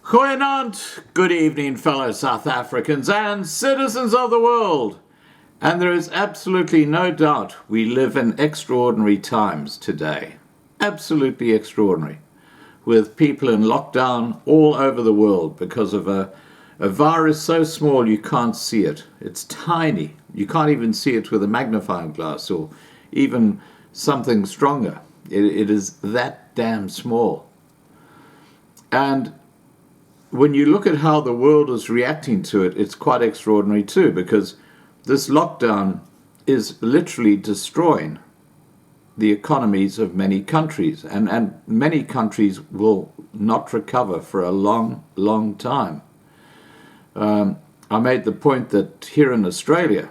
Goeienaand, good evening, fellow South Africans and citizens of the world. And there is absolutely no doubt we live in extraordinary times today. Absolutely extraordinary. With people in lockdown all over the world because of a virus so small you can't see it. It's tiny. You can't even see it with a magnifying glass or even something stronger. It is that damn small. And when you look at how the world is reacting to it, it's quite extraordinary too, because this lockdown is literally destroying the economies of many countries, and many countries will not recover for a long, long time. I made the point that here in Australia,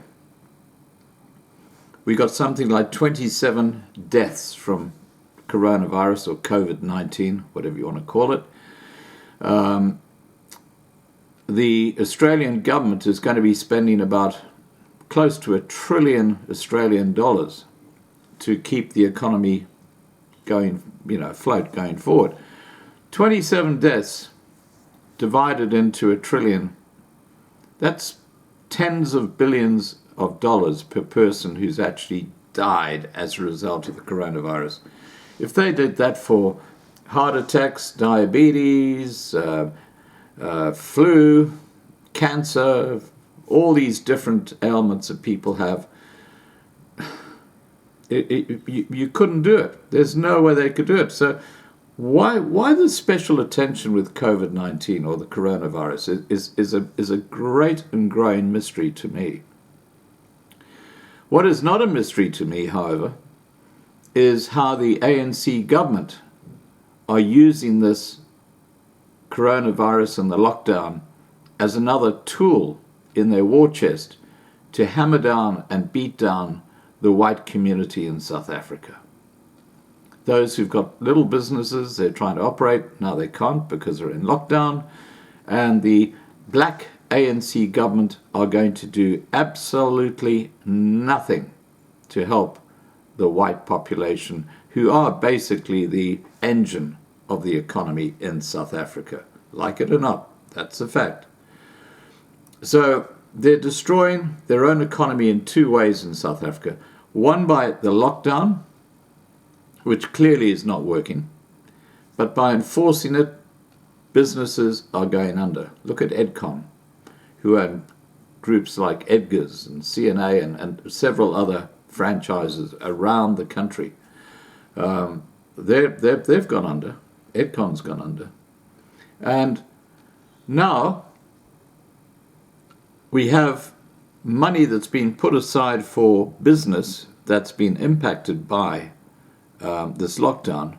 we got something like 27 deaths from coronavirus or COVID-19, whatever you want to call it. The Australian government is going to be spending about close to $1 trillion Australian dollars to keep the economy going, afloat going forward. 27 deaths divided into $1 trillion, that's tens of billions of dollars per person who's actually died as a result of the coronavirus. If they did that for heart attacks, diabetes, flu, cancer, all these different ailments that people have, you couldn't do it. There's no way they could do it. So why the special attention with COVID-19 or the coronavirus is a great and growing mystery to me. What is not a mystery to me, however, is how the ANC government are using this coronavirus and the lockdown as another tool in their war chest to hammer down and beat down the white community in South Africa. Those who've got little businesses, they're trying to operate, now they can't because they're in lockdown, and the black ANC government are going to do absolutely nothing to help the white population, who are basically the engine of the economy in South Africa. Like it or not, that's a fact. So they're destroying their own economy in two ways in South Africa. One by the lockdown, which clearly is not working, but by enforcing it, businesses are going under. Look at Edcon, who own groups like Edgar's and CNA and several other franchises around the country. They've gone under. Edcon's gone under. And now we have money that's been put aside for business that's been impacted by this lockdown,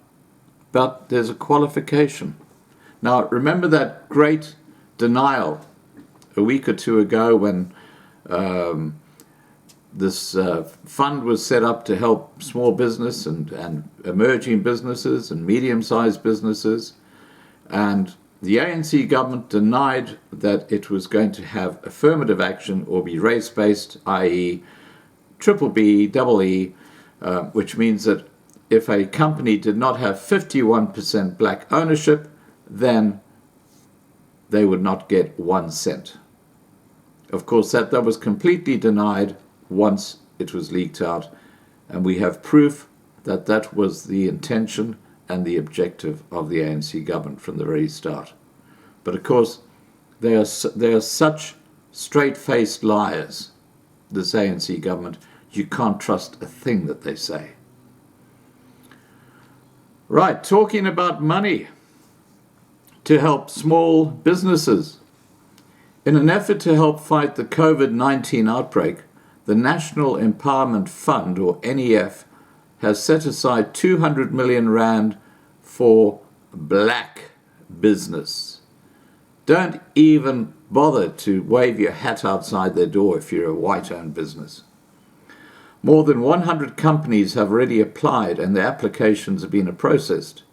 but there's a qualification. Now, remember that great denial a week or two ago when this fund was set up to help small business and emerging businesses and medium-sized businesses, and the ANC government denied that it was going to have affirmative action or be race-based, i.e. triple B, double E, which means that if a company did not have 51% black ownership, then they would not get 1 cent. Of course, that was completely denied once it was leaked out, and we have proof that that was the intention and the objective of the ANC government from the very start. But of course, they are such straight-faced liars, this ANC government, you can't trust a thing that they say. Right, talking about money to help small businesses. In an effort to help fight the COVID-19 outbreak, the National Empowerment Fund, or NEF, has set aside 200 million rand for black business. Don't even bother to wave your hat outside their door if you're a white-owned business. More than 100 companies have already applied and their applications have been processed.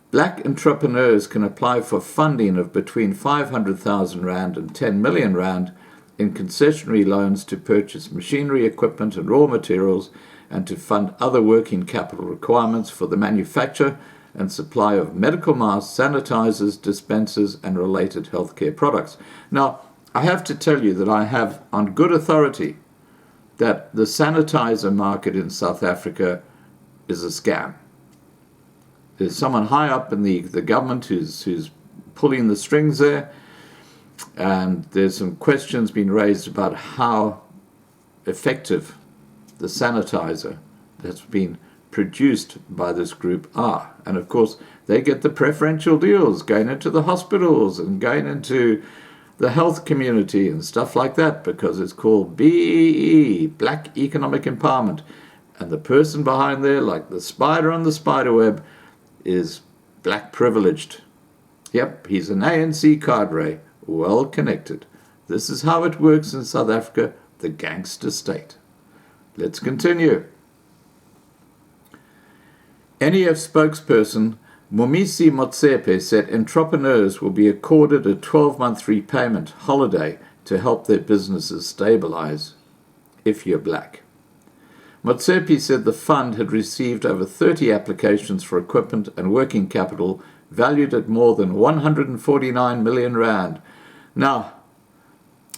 Black entrepreneurs can apply for funding of between 500,000 rand and 10 million rand in concessionary loans to purchase machinery, equipment and raw materials and to fund other working capital requirements for the manufacture and supply of medical masks, sanitizers, dispensers, and related healthcare products. Now, I have to tell you that I have on good authority that the sanitizer market in South Africa is a scam. There's someone high up in the government who's pulling the strings there, and there's some questions being raised about how effective the sanitizer that's been produced by this group are. And of course, they get the preferential deals going into the hospitals and going into the health community and stuff like that, because it's called BEE, Black Economic Empowerment. And the person behind there, like the spider on the spider web, is black privileged. Yep, he's an ANC cadre, well connected. This is how it works in South Africa, the gangster state. Let's continue. NEF spokesperson Mumisi Motsepe said entrepreneurs will be accorded a 12-month repayment holiday to help their businesses stabilize, if you're black. Motsepe said the fund had received over 30 applications for equipment and working capital valued at more than 149 million rand. Now,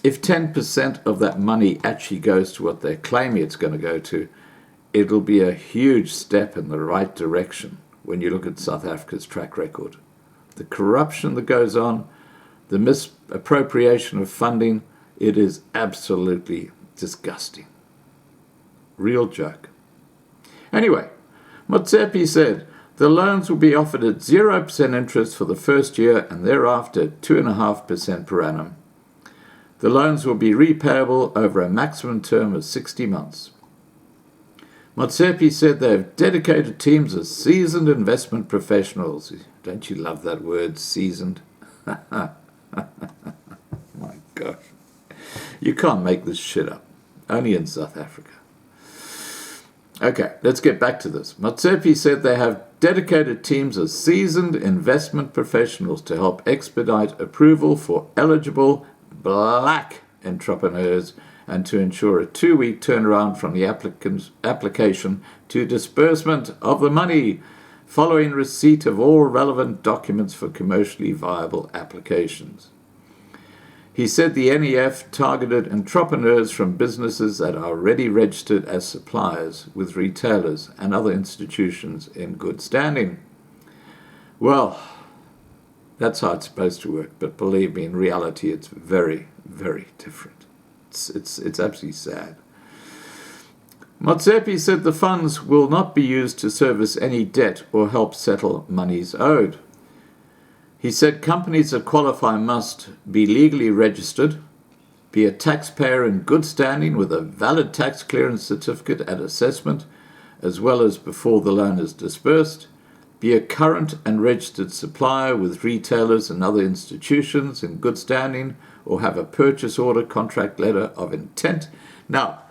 if 10% of that money actually goes to what they're claiming it's going to go to, it'll be a huge step in the right direction when you look at South Africa's track record. The corruption that goes on, the misappropriation of funding, it is absolutely disgusting. Real joke. Anyway, Motsepe said the loans will be offered at 0% interest for the first year and thereafter 2.5% per annum. The loans will be repayable over a maximum term of 60 months. Motsepe said they have dedicated teams of seasoned investment professionals. Don't you love that word, seasoned? My gosh. You can't make this shit up. Only in South Africa. Okay, let's get back to this. Motsepe said they have dedicated teams of seasoned investment professionals to help expedite approval for eligible black entrepreneurs and to ensure a 2-week turnaround from the application to disbursement of the money following receipt of all relevant documents for commercially viable applications. He said the NEF targeted entrepreneurs from businesses that are already registered as suppliers with retailers and other institutions in good standing. Well, that's how it's supposed to work, but believe me, in reality, it's very, very different. It's absolutely sad. Motsepe said the funds will not be used to service any debt or help settle monies owed. He said companies that qualify must be legally registered, be a taxpayer in good standing with a valid tax clearance certificate at assessment, as well as before the loan is disbursed, be a current and registered supplier with retailers and other institutions in good standing, or have a purchase order contract letter of intent. Now,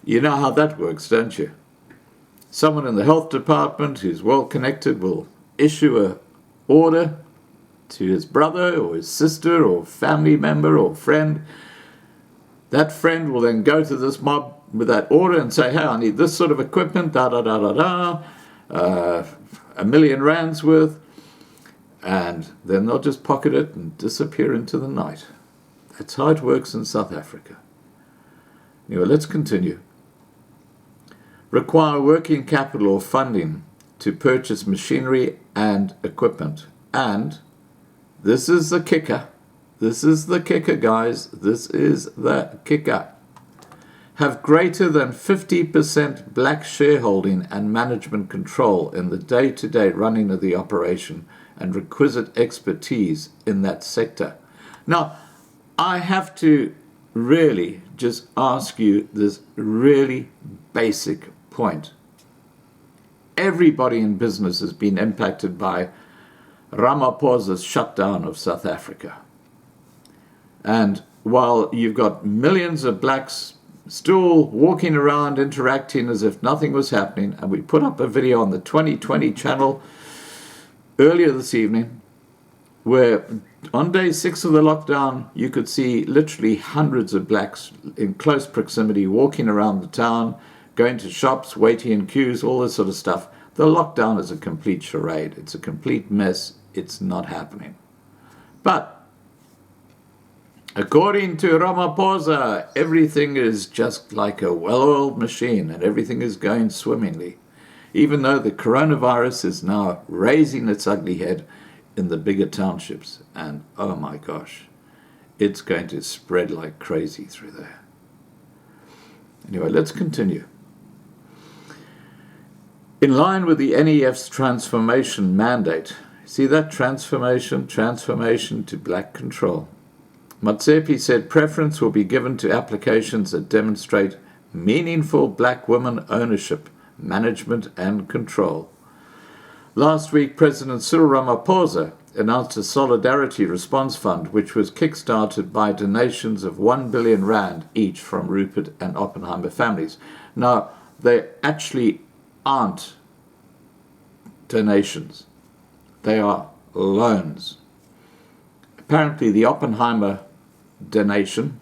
you know how that works, don't you? Someone in the health department who's well connected will issue an order to his brother or his sister or family member or friend. That friend will then go to this mob with that order and say, hey, I need this sort of equipment, $1 million rands worth. And then they'll just pocket it and disappear into the night. That's how it works in South Africa. Anyway, let's continue. Require working capital or funding to purchase machinery and equipment. And this is the kicker. This is the kicker, guys. This is the kicker. Have greater than 50% black shareholding and management control in the day-to-day running of the operation and requisite expertise in that sector. Now, I have to really just ask you this really basic point. Everybody in business has been impacted by Ramaphosa's shutdown of South Africa. And while you've got millions of blacks still walking around interacting as if nothing was happening, and we put up a video on the 2020 channel earlier this evening, where on day 6 of the lockdown, you could see literally hundreds of blacks in close proximity walking around the town, going to shops, waiting in queues, all this sort of stuff. The lockdown is a complete charade. It's a complete mess. It's not happening. But according to Ramaphosa, everything is just like a well-oiled machine and everything is going swimmingly, even though the coronavirus is now raising its ugly head in the bigger townships. And oh my gosh, it's going to spread like crazy through there. Anyway, let's continue. In line with the NEF's transformation mandate, see that transformation to black control, Motsepe said preference will be given to applications that demonstrate meaningful black women ownership, management and control. Last week, President Cyril Ramaphosa announced a Solidarity Response Fund, which was kick-started by donations of 1 billion rand each from Rupert and Oppenheimer families. Now, they actually aren't donations. They are loans. Apparently, the Oppenheimer donation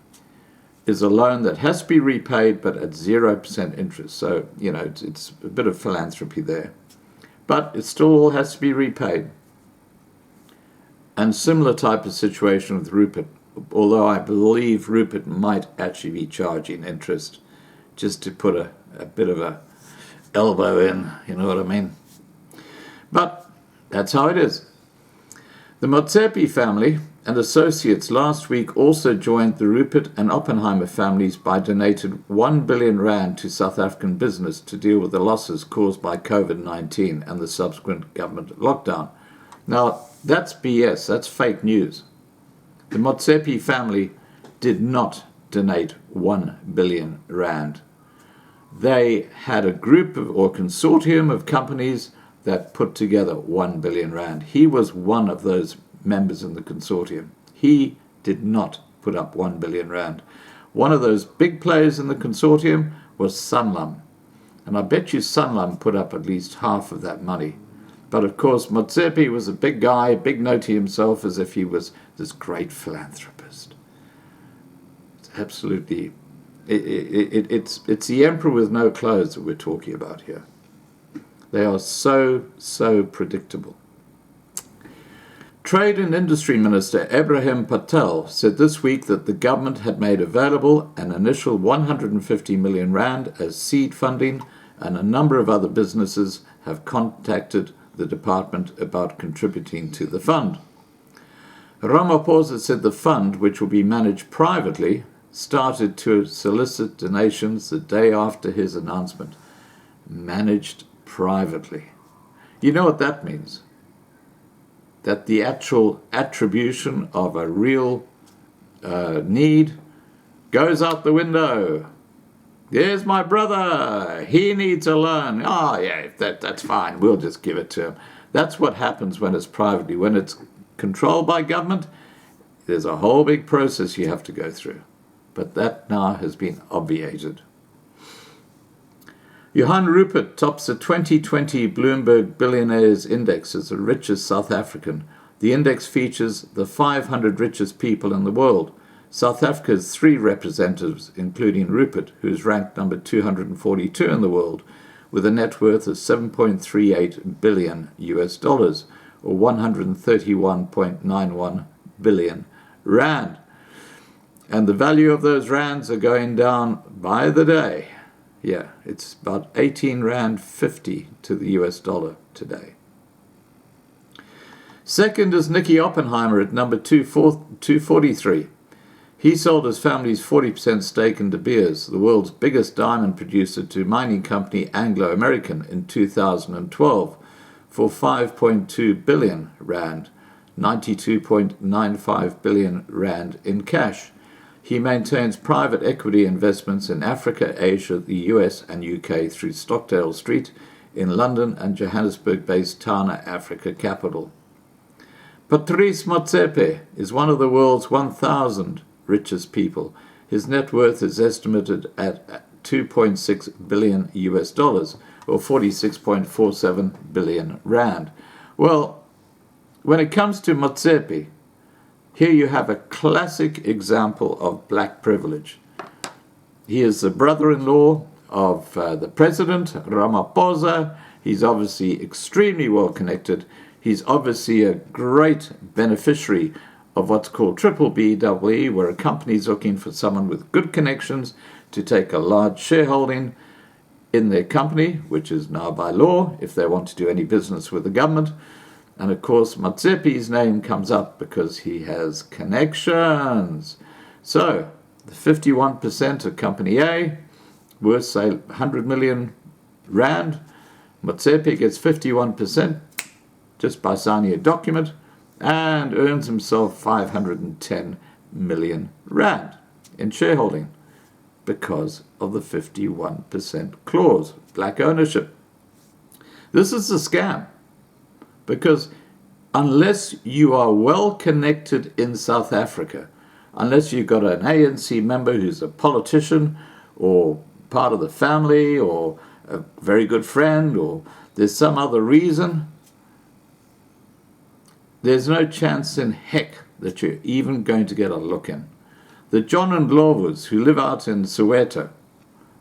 is a loan that has to be repaid, but at 0% interest. So, it's a bit of philanthropy there. But it still all has to be repaid. And similar type of situation with Rupert, although I believe Rupert might actually be charging interest just to put a bit of a elbow in, you know what I mean? But that's how it is. The Motsepe family and associates last week also joined the Rupert and Oppenheimer families by donating 1 billion rand to South African business to deal with the losses caused by COVID-19 and the subsequent government lockdown. Now, that's BS, that's fake news. The Motsepe family did not donate 1 billion rand. They had a group or consortium of companies that put together 1 billion rand. He was one of those members in the consortium. He did not put up 1 billion rand. One of those big players in the consortium was Sanlam. And I bet you Sanlam put up at least half of that money. But of course, Motsepe was a big guy, big notey himself, as if he was this great philanthropist. It's absolutely, it's the emperor with no clothes that we're talking about here. They are so predictable. Trade and Industry Minister Ebrahim Patel said this week that the government had made available an initial 150 million rand as seed funding, and a number of other businesses have contacted the department about contributing to the fund. Ramaphosa said the fund, which will be managed privately, started to solicit donations the day after his announcement. Managed privately. You know what that means? That the actual attribution of a real need goes out the window. There's my brother. He needs a loan. Oh, yeah, that's fine. We'll just give it to him. That's what happens when it's privately. When it's controlled by government, there's a whole big process you have to go through. But that now has been obviated. Johan Rupert tops the 2020 Bloomberg Billionaires Index as the richest South African. The index features the 500 richest people in the world. South Africa's 3 representatives, including Rupert, who's ranked number 242 in the world, with a net worth of $7.38 billion US, or 131.91 billion rand. And the value of those rands are going down by the day. Yeah, it's about 18 rand 50 to the US dollar today. Second is Nicky Oppenheimer at number 243. He sold his family's 40% stake in De Beers, the world's biggest diamond producer, to mining company Anglo American in 2012 for 5.2 billion rand, 92.95 billion rand in cash. He maintains private equity investments in Africa, Asia, the US and UK through Stockdale Street in London and Johannesburg-based Tana Africa Capital. Patrice Motsepe is one of the world's 1,000 richest people. His net worth is estimated at $2.6 billion US, or 46.47 billion rand. Well, when it comes to Motsepe, here you have a classic example of black privilege. He is the brother-in-law of the president, Ramaphosa. He's obviously extremely well connected. He's obviously a great beneficiary of what's called triple BEE, where a company is looking for someone with good connections to take a large shareholding in their company, which is now by law, if they want to do any business with the government. And of course, Motsepi's name comes up because he has connections. So, the 51% of Company A, worth, say, 100 million rand. Motsepi gets 51% just by signing a document and earns himself 510 million rand in shareholding because of the 51% clause, black ownership. This is a scam because unless you are well connected in South Africa, unless you've got an ANC member who's a politician or part of the family or a very good friend, or there's some other reason, there's no chance in heck that you're even going to get a look in. The John and Lovers who live out in Soweto,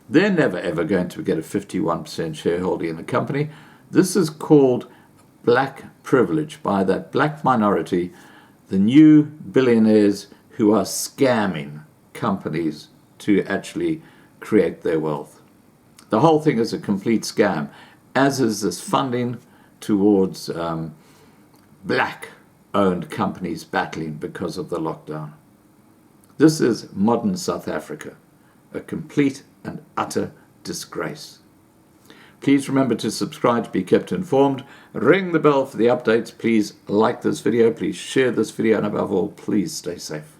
they're never ever going to get a 51% shareholding in a company. This is called black privilege by that black minority, the new billionaires who are scamming companies to actually create their wealth. The whole thing is a complete scam, as is this funding towards black-owned companies battling because of the lockdown. This is modern South Africa, a complete and utter disgrace. Please remember to subscribe to be kept informed. Ring the bell for the updates. Please like this video. Please share this video. And above all, please stay safe.